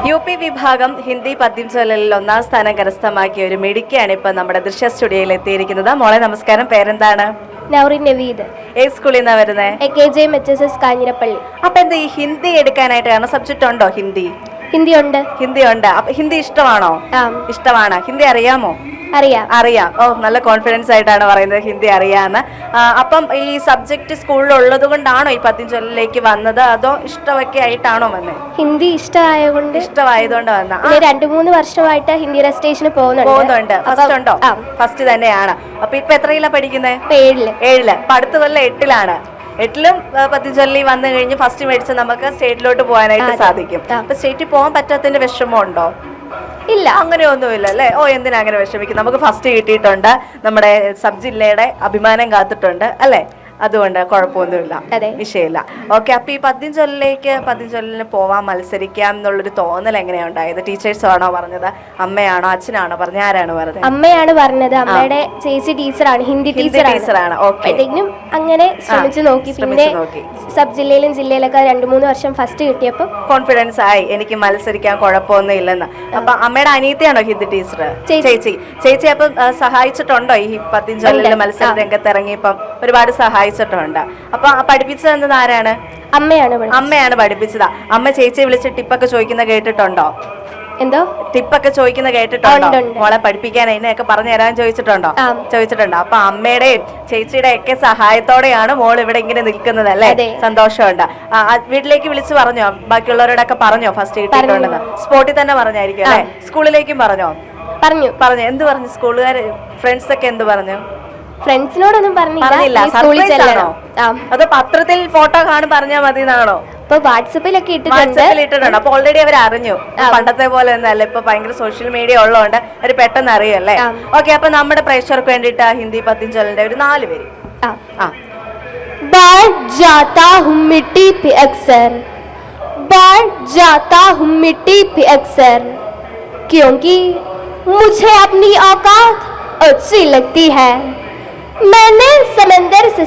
UP വിഭാഗം ഹിന്ദി പദ്യം ചൊല്ലലിൽ 1ാം സ്ഥാനം കരസ്ഥമാക്കിയ ഒരു മിടുക്കിയാണ് ഇപ്പൊ നമ്മുടെ ദൃശ്യ സ്റ്റുഡിയോയിൽ എത്തിയിരിക്കുന്നത്. മോളെ നമസ്കാരം, പേരെന്താണ്? നൗറിൻ നവീദ്. ഏത് സ്കൂളിൽ നിന്നാ വരുന്നേ? AKJMHSS കാഞ്ഞിരപ്പള്ളി. അപ്പൊ എന്താ ഈ ഹിന്ദി എടുക്കാനായിട്ട് കാരണം സബ്ജക്റ്റ് ഉണ്ടോ? ഹിന്ദി ഉണ്ട്. അപ്പൊ ഹിന്ദി ഇഷ്ടമാണോ? ഇഷ്ടമാണ്. ഹിന്ദി അറിയാമോ? അറിയാം. ഓ, നല്ല കോൺഫിഡൻസ് ആയിട്ടാണ് പറയുന്നത് ഹിന്ദി അറിയാന്ന്. അപ്പം ഈ സബ്ജക്ട് സ്കൂളിൽ ഉള്ളത് കൊണ്ടാണോ ഈ പദ്യം ചൊല്ലിലേക്ക് വന്നത്, അതോ ഇഷ്ടമൊക്കെ ആയിട്ടാണോ വന്നത്? ഹിന്ദി ഇഷ്ടമായതുകൊണ്ട് വന്ന 2-3 വർഷമായിട്ട് ഹിന്ദി റെസിറ്റേഷന് പോകുന്നുണ്ട്. ഫസ്റ്റ് ഉണ്ടോ? ഫസ്റ്റ് തന്നെയാണ്. അപ്പൊ ഇപ്പൊ എത്രയിലാ പഠിക്കുന്നത്? 7ല്. അപ്പൊ അടുത്ത കൊല്ലം 8ലാണ്. 8ലും പദ്യം ചൊല്ലി വന്നു കഴിഞ്ഞ് ഫസ്റ്റ് മേടിച്ച് നമുക്ക് സ്റ്റേറ്റിലോട്ട് പോകാനായിട്ട് സാധിക്കും. അപ്പൊ സ്റ്റേറ്റിൽ പോകാൻ പറ്റാത്തതിന്റെ വിഷമം ഉണ്ടോ? ഇല്ല, അങ്ങനെയൊന്നുമില്ല അല്ലേ. ഓ, എന്തിനാ അങ്ങനെ വിഷമിക്കും? നമുക്ക് ഫസ്റ്റ് കിട്ടിയിട്ടുണ്ട്, നമ്മുടെ സബ് ജില്ലയുടെ അഭിമാനം കാത്തിട്ടുണ്ട് അല്ലേ. അതുകൊണ്ട് കുഴപ്പമൊന്നുമില്ല, വിഷയമില്ല. ഓക്കെ. അപ്പൊ ഈ പദ്യം ചൊല്ലിന് പോവാൻ മത്സരിക്കാം എന്നുള്ളൊരു തോന്നൽ എങ്ങനെയാ ഉണ്ടായത്? ടീച്ചേഴ്സ് ആണോ പറഞ്ഞത്, അമ്മയാണോ, അച്ഛനാണോ പറഞ്ഞത്, ആരാണ് പറഞ്ഞത്? അമ്മയാണ് പറഞ്ഞത്. അമ്മയുടെ ചേച്ചി ടീച്ചറാണ്, ഹിന്ദി ടീച്ചറാണ്. അങ്ങനെ ശ്രമിച്ചു നോക്കി. പിന്നെ സബ് ജില്ലയിലും ജില്ലയിലൊക്കെ 2-3 വർഷം ഫസ്റ്റ് കിട്ടിയപ്പോ കോൺഫിഡൻസ് ആയി, എനിക്ക് മത്സരിക്കാൻ കുഴപ്പമൊന്നും ഇല്ലെന്ന്. അപ്പൊ അമ്മയുടെ അനിയത്തിയാണോ ഹിന്ദി ടീച്ചർ? ചേച്ചി അപ്പം സഹായിച്ചിട്ടുണ്ടോ ഈ പദ്യം ചൊല്ലിൽ മത്സര രംഗത്ത് ഇറങ്ങിയപ്പം? ഒരുപാട് സഹായിച്ചിട്ടുണ്ട്. അപ്പൊ പഠിപ്പിച്ചത് ആരാണ്? അമ്മയാണ് പഠിപ്പിച്ചതാ. അമ്മ ചേച്ചിയെ വിളിച്ച് ടിപ്പൊക്കെ ചോദിക്കുന്ന കേട്ടിട്ടുണ്ടോ? ടിപ്പൊക്കെ ചോദിക്കുന്ന കേട്ടിട്ടുണ്ടോ? മോളെ പഠിപ്പിക്കാൻ അതിനെയൊക്കെ പറഞ്ഞു തരാൻ ചോദിച്ചിട്ടുണ്ടോ? അപ്പൊ അമ്മയുടെയും ചേച്ചിയുടെ ഒക്കെ സഹായത്തോടെയാണ് മോൾ ഇവിടെ ഇങ്ങനെ നിൽക്കുന്നത് അല്ലേ. സന്തോഷമുണ്ട്. വീട്ടിലേക്ക് വിളിച്ച് പറഞ്ഞോ? ബാക്കിയുള്ളവരോടൊക്കെ പറഞ്ഞോ ഫസ്റ്റ് കിട്ടിയിട്ടുണ്ടെന്ന്? സ്പോട്ടിൽ തന്നെ പറഞ്ഞായിരിക്കും അല്ലെ. സ്കൂളിലേക്കും പറഞ്ഞോ? പറഞ്ഞു. എന്ത് പറഞ്ഞു സ്കൂളുകാർ, ഫ്രണ്ട്സ് ഒക്കെ എന്ത് പറഞ്ഞു? ഫ്രണ്ട്സിനോടൊന്നും പറഞ്ഞില്ല. അത് പത്രത്തിൽ ഫോട്ടോ കാണും പറഞ്ഞാൽ മതി എന്നാണോ? വാട്സപ്പിലൊക്കെ ഇട്ടിട്ടുണ്ട്. അപ്പൊ ഓൾറെഡി അവർ അറിഞ്ഞു. പണ്ടത്തെ പോലെ ഒന്നല്ല, ഇപ്പൊ ഭയങ്കര സോഷ്യൽ മീഡിയ ഉള്ളതുകൊണ്ട് അവർ പെട്ടെന്ന് അറിയല്ലേ. ഓക്കെ. അപ്പൊ നമ്മുടെ പ്രേക്ഷകർക്ക് വേണ്ടിട്ട് ഹിന്ദി പദ്യം ചൊല്ലിന്റെ ഒരു 4 പേര്. बैठ जाता हूँ मिट्टी पे अक्सर, बैठ जाता हूँ मिट्टी पे अक्सर, क्योंकि मुझे अपनी औकात अच्छी लगती है. मैंने समंदर से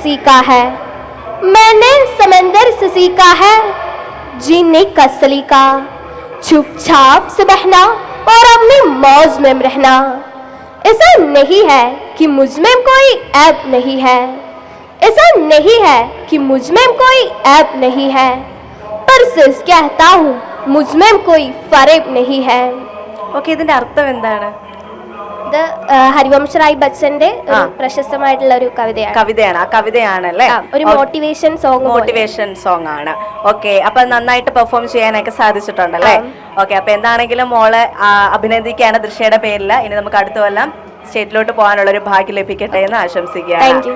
सीखा है जीने का सलीका, चुपचाप से बहना और अपनी मौज में रहना. ऐसा नहीं है कि मुझ में कोई ऐब नहीं है, पर सिर्फ कहता हूँ मुझ में कोई फर्क नहीं है. ഓക്കെ. ഇതിന്റെ അർത്ഥം എന്താണ്? ഇത് ഹരിവംശറായ് ബച്ചന്റെ പ്രശസ്തമായിട്ടുള്ള ഒരു കവിതയാണ്. ആ കവിതയാണല്ലേ. ഒരു മോട്ടിവേഷൻ സോങ് ആണ്. ഓക്കെ. അപ്പൊ നന്നായിട്ട് പെർഫോം ചെയ്യാനൊക്കെ സാധിച്ചിട്ടുണ്ടല്ലേ. ഓക്കെ. അപ്പൊ എന്താണെങ്കിലും മോളെ അഭിനന്ദിക്കുകയാണ് ദൃശ്യയുടെ പേരിൽ. ഇനി നമുക്ക് അടുത്ത കൊല്ലം സ്റ്റേറ്റിലോട്ട് പോകാനുള്ള ഒരു ഭാഗ്യം ലഭിക്കട്ടെ എന്ന് ആശംസിക്കുകയാണ്.